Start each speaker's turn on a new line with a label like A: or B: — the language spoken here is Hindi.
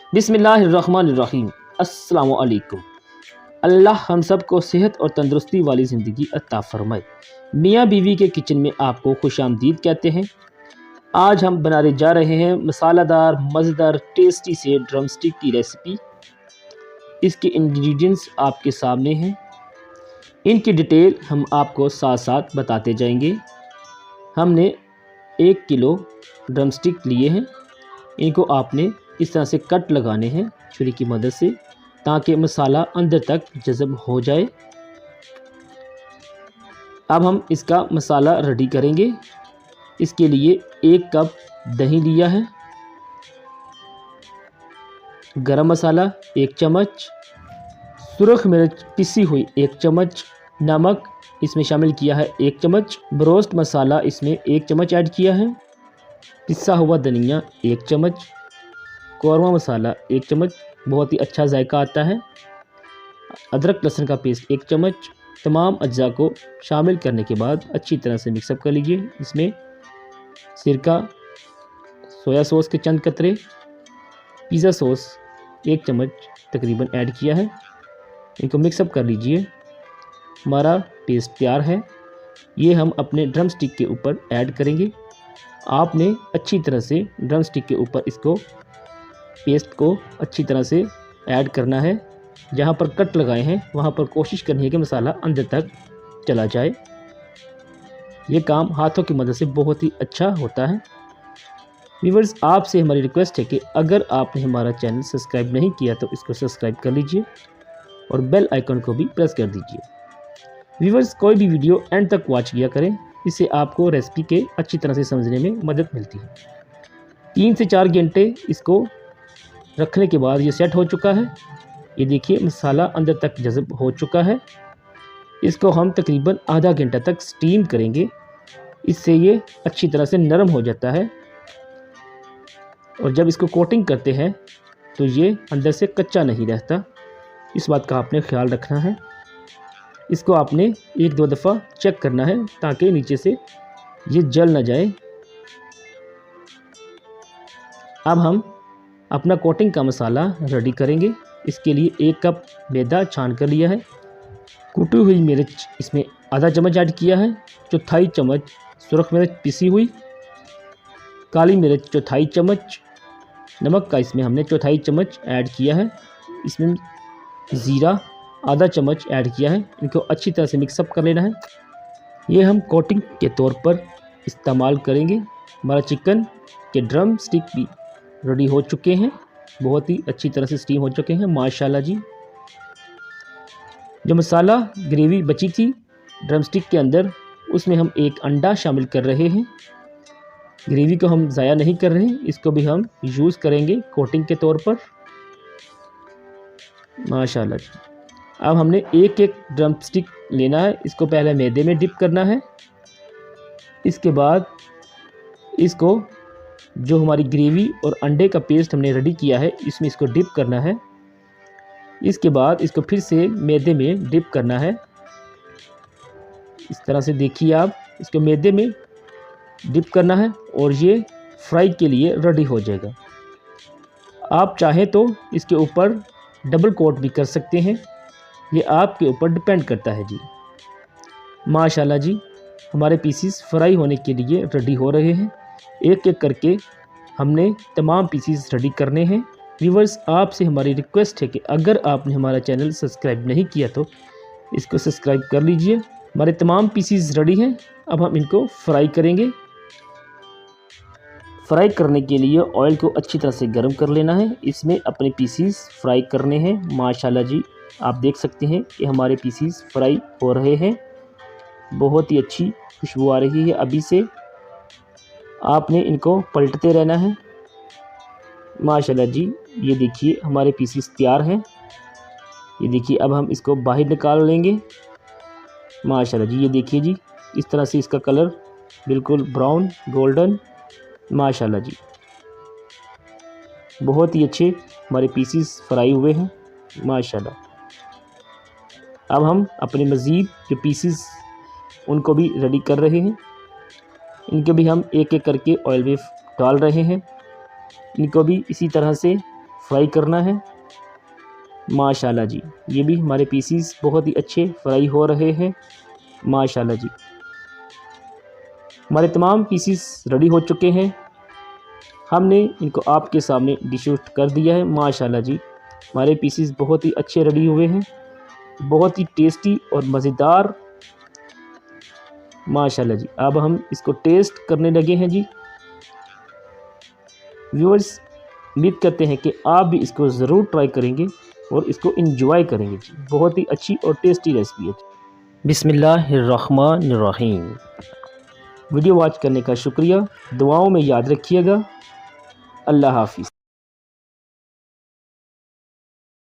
A: बिस्मिल्लाहिर्रहमानिर्रहीम। अस्सलामु अलैकुम। अल्लाह हम सब को सेहत और तंदुरुस्ती वाली ज़िंदगी अता फ़रमाए। मियाँ बीवी के किचन में आपको खुशामदीद कहते हैं। आज हम बनाने जा रहे हैं मसालेदार मज़ेदार टेस्टी से ड्रम स्टिक की रेसिपी। इसके इंग्रेडिएंट्स आपके सामने हैं, इनकी डिटेल हम आपको साथ साथ बताते जाएंगे। हमने 1 किलो ड्रम स्टिक लिए हैं। इनको आपने इस तरह से कट लगाने हैं छुरी की मदद से, ताकि मसाला अंदर तक जज़ब हो जाए। अब हम इसका मसाला रेडी करेंगे। इसके लिए 1 कप दही लिया है, गरम मसाला 1 चम्मच, सुरख मिर्च पिसी हुई 1 चम्मच, नमक इसमें शामिल किया है 1 चम्मच, ब्रोस्ट मसाला इसमें 1 चम्मच ऐड किया है, पिसा हुआ धनिया 1 चम्मच, कौरमा मसाला 1 चम्मच, बहुत ही अच्छा जायका आता है, अदरक लहसुन का पेस्ट 1 चम्मच। तमाम अज्जा को शामिल करने के बाद अच्छी तरह से मिक्सअप कर लीजिए। इसमें सिरका, सोया सॉस के चंद कतरे, पिज़्ज़ा सॉस 1 चम्मच तकरीबन ऐड किया है। इनको मिक्सअप कर लीजिए। हमारा पेस्ट तैयार है। ये हम अपने ड्रम स्टिक के ऊपर ऐड करेंगे। आपने अच्छी तरह से ड्रम स्टिक के ऊपर इसको पेस्ट को अच्छी तरह से ऐड करना है। जहाँ पर कट लगाए हैं वहाँ पर कोशिश करनी है कि मसाला अंदर तक चला जाए। ये काम हाथों की मदद से बहुत ही अच्छा होता है। व्यूअर्स, आपसे हमारी रिक्वेस्ट है कि अगर आपने हमारा चैनल सब्सक्राइब नहीं किया तो इसको सब्सक्राइब कर लीजिए और बेल आइकन को भी प्रेस कर दीजिए। व्यूअर्स, कोई भी वीडियो एंड तक वॉच किया करें, इससे आपको रेसिपी के अच्छी तरह से समझने में मदद मिलती है। 3 से 4 घंटे इसको रखने के बाद ये सेट हो चुका है। ये देखिए मसाला अंदर तक जज़ब हो चुका है। इसको हम तकरीबन आधा घंटा तक स्टीम करेंगे। इससे ये अच्छी तरह से नरम हो जाता है और जब इसको कोटिंग करते हैं तो ये अंदर से कच्चा नहीं रहता। इस बात का आपने ख्याल रखना है। इसको आपने 1-2 दफ़ा चेक करना है ताकि नीचे से ये जल ना जाए। अब हम अपना कोटिंग का मसाला रेडी करेंगे। इसके लिए 1 कप मैदा छान कर लिया है, कुटी हुई मिर्च इसमें आधा चम्मच ऐड किया है, चौथाई चम्मच सुरख मिर्च पिसी हुई, काली मिर्च चौथाई चम्मच, नमक का इसमें हमने चौथाई चम्मच ऐड किया है। इसमें ज़ीरा आधा चम्मच ऐड किया है। इनको अच्छी तरह से मिक्सअप कर लेना है। ये हम कोटिंग के तौर पर इस्तेमाल करेंगे। हमारा चिकन के ड्रम स्टिक भी रेडी हो चुके हैं, बहुत ही अच्छी तरह से स्टीम हो चुके हैं माशाल्लाह जी। जो मसाला ग्रेवी बची थी ड्रम स्टिक के अंदर, उसमें हम 1 अंडा शामिल कर रहे हैं। ग्रेवी को हम ज़ाया नहीं कर रहे हैं, इसको भी हम यूज़ करेंगे कोटिंग के तौर पर माशाल्लाह जी। अब हमने 1-1 ड्रम स्टिक लेना है। इसको पहले मैदे में डिप करना है। इसके बाद इसको जो हमारी ग्रेवी और अंडे का पेस्ट हमने रेडी किया है इसमें इसको डिप करना है। इसके बाद इसको फिर से मैदे में डिप करना है। इस तरह से देखिए आप इसको मैदे में डिप करना है और ये फ्राई के लिए रेडी हो जाएगा। आप चाहें तो इसके ऊपर डबल कोट भी कर सकते हैं, ये आपके ऊपर डिपेंड करता है जी। माशाल्लाह जी, हमारे पीसीस फ्राई होने के लिए रेडी हो रहे हैं। एक एक करके हमने तमाम पीसीस रेडी करने हैं। व्यूअर्स, आपसे हमारी रिक्वेस्ट है कि अगर आपने हमारा चैनल सब्सक्राइब नहीं किया तो इसको सब्सक्राइब कर लीजिए। हमारे तमाम पीसीस रेडी हैं। अब हम इनको फ्राई करेंगे। फ्राई करने के लिए ऑयल को अच्छी तरह से गर्म कर लेना है। इसमें अपने पीसीस फ्राई करने हैं। माशाल्लाह जी, आप देख सकते हैं कि हमारे पीसीस फ्राई हो रहे हैं। बहुत ही अच्छी खुशबू आ रही है। अभी से आपने इनको पलटते रहना है। माशाल्लाह जी, ये देखिए हमारे पीसीस तैयार हैं। ये देखिए अब हम इसको बाहर निकाल लेंगे। माशाल्लाह जी, ये देखिए जी, इस तरह से इसका कलर बिल्कुल ब्राउन गोल्डन। माशाल्लाह जी, बहुत ही अच्छे हमारे पीसीस फ्राई हुए हैं माशाल्लाह। अब हम अपने मज़ीद जो पीसीस उनको भी रेडी कर रहे हैं। इनको भी हम एक एक करके ऑयल में डाल रहे हैं। इनको भी इसी तरह से फ्राई करना है। माशाल्लाह जी, ये भी हमारे पीसीस बहुत ही अच्छे फ्राई हो रहे हैं। माशाल्लाह जी, हमारे तमाम पीसीस रेडी हो चुके हैं। हमने इनको आपके सामने डिश आउट कर दिया है। माशाल्लाह जी, हमारे पीसीस बहुत ही अच्छे रेडी हुए हैं, बहुत ही टेस्टी और मज़ेदार। माशाल्लाह जी, अब हम इसको टेस्ट करने लगे हैं जी। व्यूअर्स, उम्मीद करते हैं कि आप भी इसको ज़रूर ट्राई करेंगे और इसको एंजॉय करेंगे जी। बहुत ही अच्छी और टेस्टी रेसिपी है। बिस्मिल्लाहिर्रहमानिर्रहीम। वीडियो वॉच करने का शुक्रिया। दुआओं में याद रखिएगा। अल्लाह हाफ़िज़।